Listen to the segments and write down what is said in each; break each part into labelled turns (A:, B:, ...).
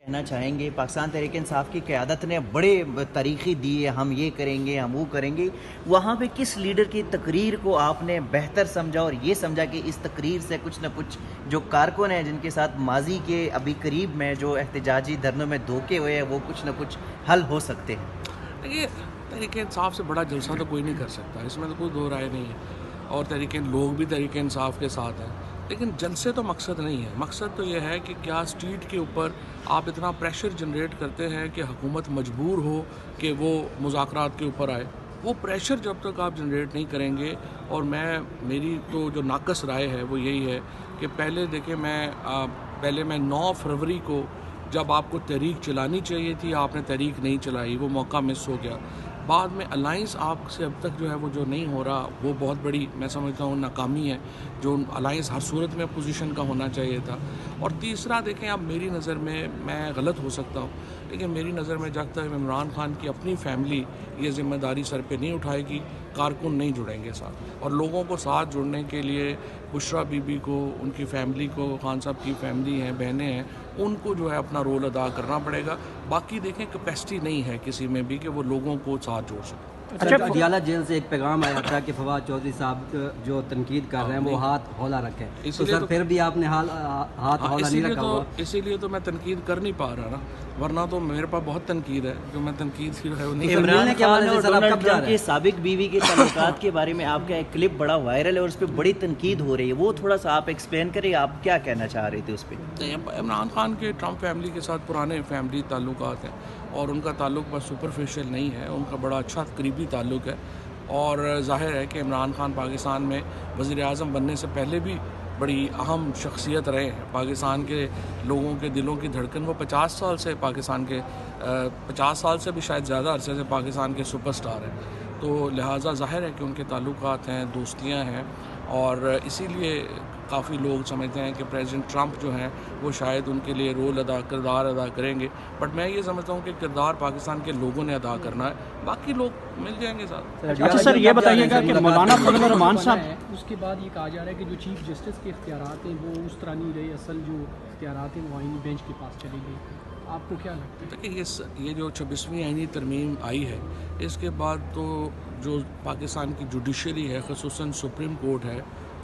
A: کہنا چاہیں گے پاکستان تحریک انصاف کی قیادت نے بڑے تاریخی دی ہے، ہم یہ کریں گے ہم وہ کریں گے، وہاں پہ کس لیڈر کی تقریر کو آپ نے بہتر سمجھا اور یہ سمجھا کہ اس تقریر سے کچھ نہ کچھ جو کارکن ہیں جن کے ساتھ ماضی کے ابھی قریب میں جو احتجاجی دھرنوں میں دھوکے ہوئے ہیں وہ کچھ نہ کچھ حل ہو سکتے ہیں؟
B: دیکھیے تحریک انصاف سے بڑا جلسہ تو کوئی نہیں کر سکتا، اس میں تو کوئی دو رائے نہیں ہے، اور لوگ بھی تحریک انصاف کے ساتھ ہیں، لیکن جلسے تو مقصد نہیں ہے۔ مقصد تو یہ ہے کہ کیا اسٹریٹ کے اوپر آپ اتنا پریشر جنریٹ کرتے ہیں کہ حکومت مجبور ہو کہ وہ مذاکرات کے اوپر آئے۔ وہ پریشر جب تک آپ جنریٹ نہیں کریں گے، اور میری تو جو ناقص رائے ہے وہ یہی ہے کہ پہلے دیکھیں میں 9 فروری کو جب آپ کو تحریک چلانی چاہیے تھی آپ نے تحریک نہیں چلائی، وہ موقع مس ہو گیا۔ بعد میں الائنس آپ سے اب تک جو ہے وہ جو نہیں ہو رہا وہ بہت بڑی میں سمجھتا ہوں ناکامی ہے، جو الائنس ہر صورت میں اپوزیشن کا ہونا چاہیے تھا۔ اور تیسرا دیکھیں اب میری نظر میں غلط ہو سکتا ہوں، لیکن میری نظر میں جب تک عمران خان کی اپنی فیملی یہ ذمہ داری سر پہ نہیں اٹھائے گی، کارکن نہیں جڑیں گے ساتھ، اور لوگوں کو ساتھ جڑنے کے لیے بشرا بی بی کو، ان کی فیملی کو، خان صاحب کی فیملی ہیں، بہنیں ہیں، ان کو جو ہے اپنا رول ادا کرنا پڑے گا۔ باقی دیکھیں کیپیسٹی نہیں ہے کسی میں بھی کہ وہ لوگوں کو ساتھ جوڑ سکے۔
C: پٹیالہ جیل سے ایک پیغام آیا تھا کہ فواد چودھری صاحب جو تنقید کر رہے ہیں وہ ہاتھ ہولا رکھیں، تو سر پھر بھی آپ نے ہاتھ ہولا نہیں رکھا ہوا۔
B: اسی لیے تو میں تنقید کر نہیں پا رہا نا، ورنہ تو میرے پاس بہت تنقید ہے جو میں تنقید کی ہے وہ نہیں۔
A: عمران خان اور ڈونلڈ ٹرمپ کی سابق بیوی کے تعلقات کے بارے میں آپ کا ایک کلپ بڑا وائرل ہے اور اس پہ بڑی تنقید ہو رہی ہے، وہ تھوڑا سا آپ ایکسپلین کریں، آپ کیا کہنا چاہ رہے تھے اس پہ؟
B: عمران خان کے ٹرمپ فیملی کے ساتھ پرانے فیملی تعلقات ہیں، اور ان کا تعلق بس سپرفیشل نہیں ہے، ان کا بڑا اچھا قریبی تعلق ہے، اور ظاہر ہے کہ عمران خان پاکستان میں وزیر اعظم بننے سے پہلے بھی بڑی اہم شخصیت رہے ہیں، پاکستان کے لوگوں کے دلوں کی دھڑکن، وہ 50 سال سے 50 سال سے بھی شاید زیادہ عرصے سے پاکستان کے سپر سٹار ہیں، تو لہٰذا ظاہر ہے کہ ان کے تعلقات ہیں، دوستیاں ہیں، اور اسی لیے کافی لوگ سمجھتے ہیں کہ پریزیڈنٹ ٹرمپ جو ہیں وہ شاید ان کے لیے کردار ادا کریں گے، بٹ میں یہ سمجھتا ہوں کہ کردار پاکستان کے لوگوں نے ادا کرنا ہے، باقی لوگ مل جائیں گے ساتھ۔
D: اچھا سر یہ بتائیے گا کہ مولانا فضل الرحمان صاحب، اس کے بعد یہ کہا جا رہا ہے کہ جو چیف جسٹس کے اختیارات ہیں وہ اس طرح نہیں رہے، اصل جو اختیارات ہیں وہ آئینی بینچ کے پاس چلی گئی، آپ کو کیا لگتا ہے؟
B: دیکھیں یہ جو 26ویں آئینی ترمیم آئی ہے، اس کے بعد تو جو پاکستان کی جوڈیشری ہے، خصوصاً سپریم کورٹ ہے،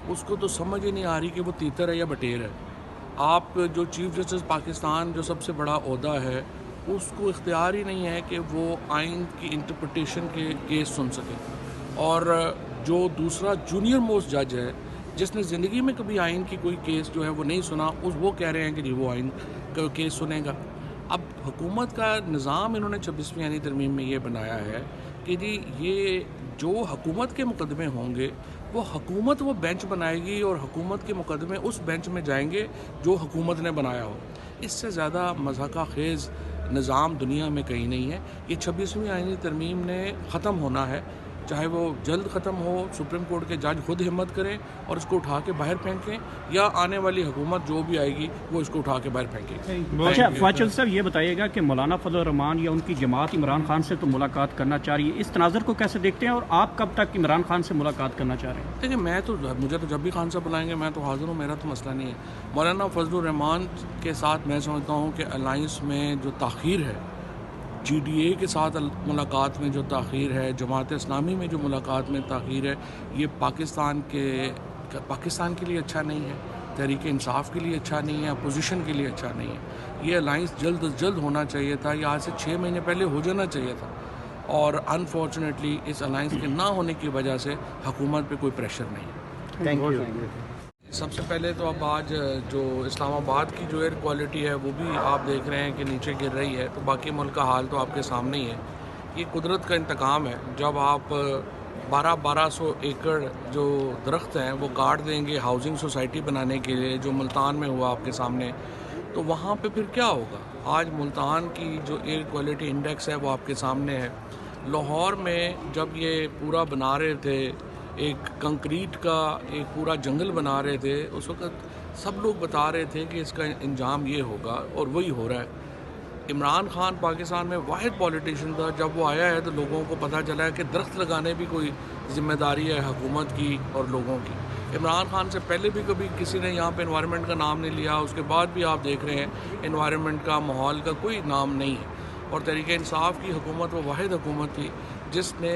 B: اس کو تو سمجھ ہی نہیں آ رہی کہ وہ تیتر ہے یا بٹیر ہے۔ آپ جو چیف جسٹس پاکستان جو سب سے بڑا عہدہ ہے، اس کو اختیار ہی نہیں ہے کہ وہ آئین کی انٹرپریٹیشن کے کیس سن سکے، اور جو دوسرا جونیئر موسٹ جج ہے جس نے زندگی میں کبھی آئین کی کوئی کیس جو ہے وہ نہیں سنا، وہ کہہ رہے ہیں کہ جی وہ آئین کا کیس سنے گا۔ اب حکومت کا نظام انہوں نے 26ویں آئینی ترمیم میں یہ بنایا ہے کہ جی یہ جو حکومت کے مقدمے ہوں گے وہ بینچ بنائے گی، اور حکومت کے مقدمے اس بینچ میں جائیں گے جو حکومت نے بنایا ہو۔ اس سے زیادہ مضحکہ خیز نظام دنیا میں کہیں نہیں ہے۔ یہ 26ویں آئینی ترمیم نے ختم ہونا ہے، چاہے وہ جلد ختم ہو، سپریم کورٹ کے جج خود ہمت کریں اور اس کو اٹھا کے باہر پھینکیں، یا آنے والی حکومت جو بھی آئے گی وہ اس کو اٹھا کے باہر پھینکے۔
D: اچھا فواد چودھری صاحب یہ بتائیے گا کہ مولانا فضل الرحمان یا ان کی جماعت عمران خان سے تو ملاقات کرنا چاہ رہی ہے، اس تناظر کو کیسے دیکھتے ہیں، اور آپ کب تک عمران خان سے ملاقات کرنا چاہ رہے ہیں؟
B: دیکھیں مجھے تو جب بھی خان صاحب بلائیں گے میں تو حاضر ہوں، میرا تو مسئلہ نہیں ہے۔ مولانا فضل الرحمان کے ساتھ میں سمجھتا ہوں کہ الائنس میں جو تاخیر ہے، جی ڈی اے کے ساتھ ملاقات میں جو تاخیر ہے، جماعت اسلامی میں جو ملاقات میں تاخیر ہے، یہ پاکستان کے لیے اچھا نہیں ہے، تحریک انصاف کے لیے اچھا نہیں ہے، اپوزیشن کے لیے اچھا نہیں ہے۔ یہ الائنس جلد از جلد ہونا چاہیے تھا، یہ آج سے 6 مہینے پہلے ہو جانا چاہیے تھا، اور انفارچونیٹلی اس الائنس کے نہ ہونے کی وجہ سے حکومت پہ کوئی پریشر نہیں ہے۔
A: Thank you.
B: سب سے پہلے تو اب آج جو اسلام آباد کی جو ایئر کوالٹی ہے وہ بھی آپ دیکھ رہے ہیں کہ نیچے گر رہی ہے، تو باقی ملک کا حال تو آپ کے سامنے ہی ہے۔ یہ قدرت کا انتقام ہے، جب آپ 1200 ایکڑ جو درخت ہیں وہ کاٹ دیں گے ہاؤسنگ سوسائٹی بنانے کے لیے، جو ملتان میں ہوا آپ کے سامنے، تو وہاں پہ پھر کیا ہوگا؟ آج ملتان کی جو ایئر کوالٹی انڈیکس ہے وہ آپ کے سامنے ہے۔ لاہور میں جب یہ پورا بنا رہے تھے، ایک کنکریٹ کا ایک پورا جنگل بنا رہے تھے، اس وقت سب لوگ بتا رہے تھے کہ اس کا انجام یہ ہوگا، اور وہی ہو رہا ہے۔ عمران خان پاکستان میں واحد پولیٹیشین تھا، جب وہ آیا ہے تو لوگوں کو پتہ چلا ہے کہ درخت لگانے بھی کوئی ذمہ داری ہے حکومت کی اور لوگوں کی۔ عمران خان سے پہلے بھی کبھی کسی نے یہاں پہ انوائرمنٹ کا نام نہیں لیا، اس کے بعد بھی آپ دیکھ رہے ہیں انوائرمنٹ کا، ماحول کا کوئی نام نہیں ہے۔ اور تحریک انصاف کی حکومت وہ واحد حکومت تھی جس نے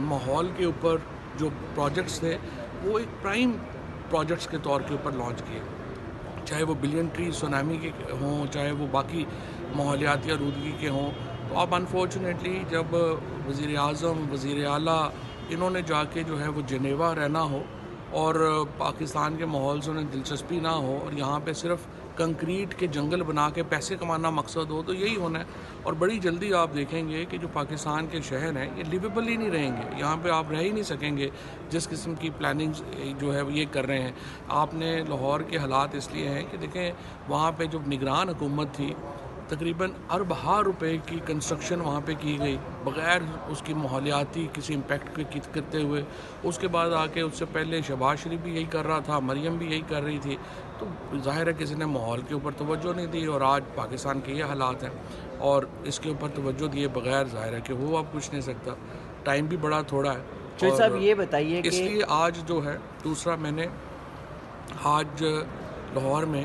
B: ماحول کے اوپر جو پروجیکٹس تھے وہ ایک پرائم پروجیکٹس کے طور کے اوپر لانچ کیے، چاہے وہ بلین ٹری سونامی کے ہوں، چاہے وہ باقی ماحولیاتی آلودگی کے ہوں۔ تو اب انفارچونیٹلی جب وزیر اعظم، وزیر اعلیٰ انہوں نے جا کے جو ہے وہ جنیوا رہنا ہو اور پاکستان کے ماحول سے انہیں دلچسپی نہ ہو اور یہاں پہ صرف کنکریٹ کے جنگل بنا کے پیسے کمانا مقصد ہو، تو یہی ہونا ہے۔ اور بڑی جلدی آپ دیکھیں گے کہ جو پاکستان کے شہر ہیں یہ لیویبل ہی نہیں رہیں گے، یہاں پہ آپ رہ ہی نہیں سکیں گے جس قسم کی پلاننگز جو ہے یہ کر رہے ہیں۔ آپ نے لاہور کے حالات اس لیے ہیں کہ دیکھیں وہاں پہ جو نگران حکومت تھی تقریباً اربہ روپے کی کنسٹرکشن وہاں پہ کی گئی بغیر اس کی ماحولیاتی کسی امپیکٹ کے کرتے ہوئے۔ اس کے بعد آ کے اس سے پہلے شہباز شریف بھی یہی کر رہا تھا، مریم بھی یہی کر رہی تھی، تو ظاہر ہے کسی نے ماحول کے اوپر توجہ نہیں دی، اور آج پاکستان کے یہ حالات ہیں اور اس کے اوپر توجہ دیے بغیر ظاہر ہے کہ وہ اب کچھ نہیں سکتا۔ ٹائم بھی بڑا تھوڑا ہے۔
A: شہید صاحب یہ بتائیے
B: اس
A: کہ
B: لیے آج جو ہے دوسرا میں نے آج لاہور میں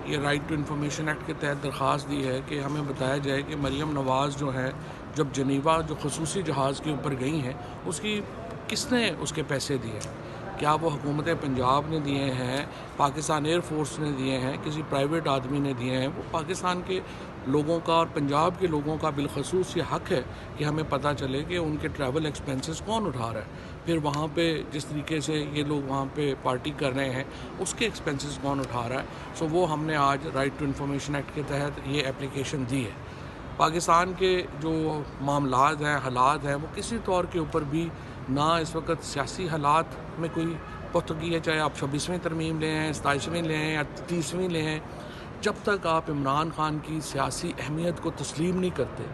B: یہ رائٹ ٹو انفارمیشن ایکٹ کے تحت درخواست دی ہے کہ ہمیں بتایا جائے کہ مریم نواز جو ہے جب جنیوا جو خصوصی جہاز کے اوپر گئی ہیں اس کی کس نے اس کے پیسے دیے ہیں؟ کیا وہ حکومت پنجاب نے دیے ہیں، پاکستان ایئر فورس نے دیے ہیں، کسی پرائیویٹ آدمی نے دیے ہیں؟ وہ پاکستان کے لوگوں کا اور پنجاب کے لوگوں کا بالخصوص یہ حق ہے کہ ہمیں پتہ چلے کہ ان کے ٹریول ایکسپینسز کون اٹھا رہا ہے، پھر وہاں پہ جس طریقے سے یہ لوگ وہاں پہ پارٹی کر رہے ہیں اس کے ایکسپینسز کون اٹھا رہا ہے۔ سو وہ ہم نے آج رائٹ ٹو انفارمیشن ایکٹ کے تحت یہ اپلیکیشن دی ہے۔ پاکستان کے جو معاملات ہیں، حالات ہیں، وہ کسی طور کے اوپر بھی نہ اس وقت سیاسی حالات میں کوئی پختگی ہے، چاہے آپ 26ویں ترمیم لے ہیں، 27ویں لے ہیں یا 30ویں لے ہیں، جب تک آپ عمران خان کی سیاسی اہمیت کو تسلیم نہیں کرتے،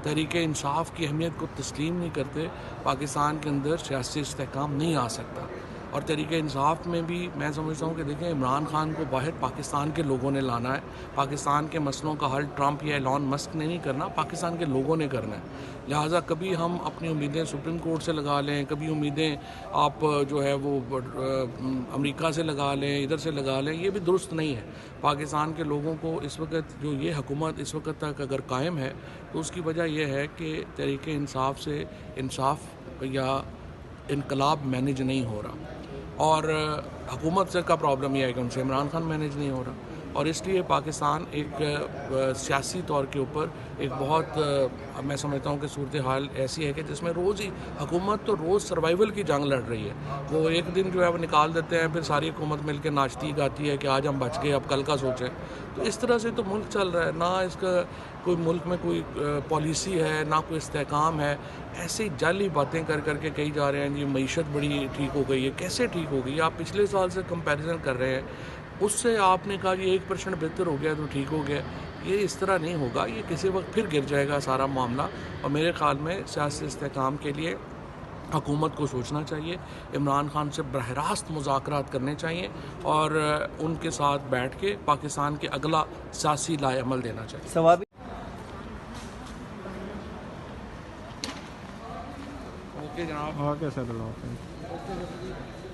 B: تحریک انصاف کی اہمیت کو تسلیم نہیں کرتے، پاکستان کے اندر سیاسی استحکام نہیں آ سکتا۔ اور تحریک انصاف میں بھی میں سمجھتا ہوں کہ دیکھیں عمران خان کو باہر پاکستان کے لوگوں نے لانا ہے، پاکستان کے مسئلوں کا حل ٹرمپ یا ایلون مسک نے نہیں کرنا، پاکستان کے لوگوں نے کرنا ہے۔ لہٰذا کبھی ہم اپنی امیدیں سپریم کورٹ سے لگا لیں، کبھی امیدیں آپ جو ہے وہ امریکہ سے لگا لیں، ادھر سے لگا لیں، یہ بھی درست نہیں ہے۔ پاکستان کے لوگوں کو اس وقت جو یہ حکومت اس وقت تک اگر قائم ہے تو اس کی وجہ یہ ہے کہ تحریک انصاف سے انصاف یا انقلاب مینیج نہیں ہو رہا، اور حکومت سے کا پرابلم یہ ہے کہ ان سے عمران خان مینیج نہیں ہو رہا، اور اس لیے پاکستان ایک سیاسی طور کے اوپر ایک بہت میں سمجھتا ہوں کہ صورتحال ایسی ہے کہ جس میں روز ہی حکومت تو روز سروائیول کی جنگ لڑ رہی ہے۔ وہ ایک دن جو ہے وہ نکال دیتے ہیں، پھر ساری حکومت مل کے ناچتی گاتی ہے کہ آج ہم بچ گئے، اب کل کا سوچیں۔ تو اس طرح سے تو ملک چل رہا ہے، نہ اس کا کوئی ملک میں کوئی پالیسی ہے، نہ کوئی استحکام ہے۔ ایسی جعلی باتیں کر کر کے کہی جا رہے ہیں جی معیشت بڑی ٹھیک ہو گئی ہے۔ کیسے ٹھیک ہو گئی؟ آپ پچھلے سال سے کمپیریزن کر رہے ہیں، اس سے آپ نے کہا یہ 1% بہتر ہو گیا تو ٹھیک ہو گیا۔ یہ اس طرح نہیں ہوگا، یہ کسی وقت پھر گر جائے گا سارا معاملہ۔ اور میرے خیال میں سیاسی استحکام کے لیے حکومت کو سوچنا چاہیے، عمران خان سے براہ راست مذاکرات کرنے چاہیے اور ان کے ساتھ بیٹھ کے پاکستان کے اگلا سیاسی لائے عمل دینا چاہیے۔
A: ثوابی
B: اوکے جناب،
D: اوکے سر، اللہ حافظ۔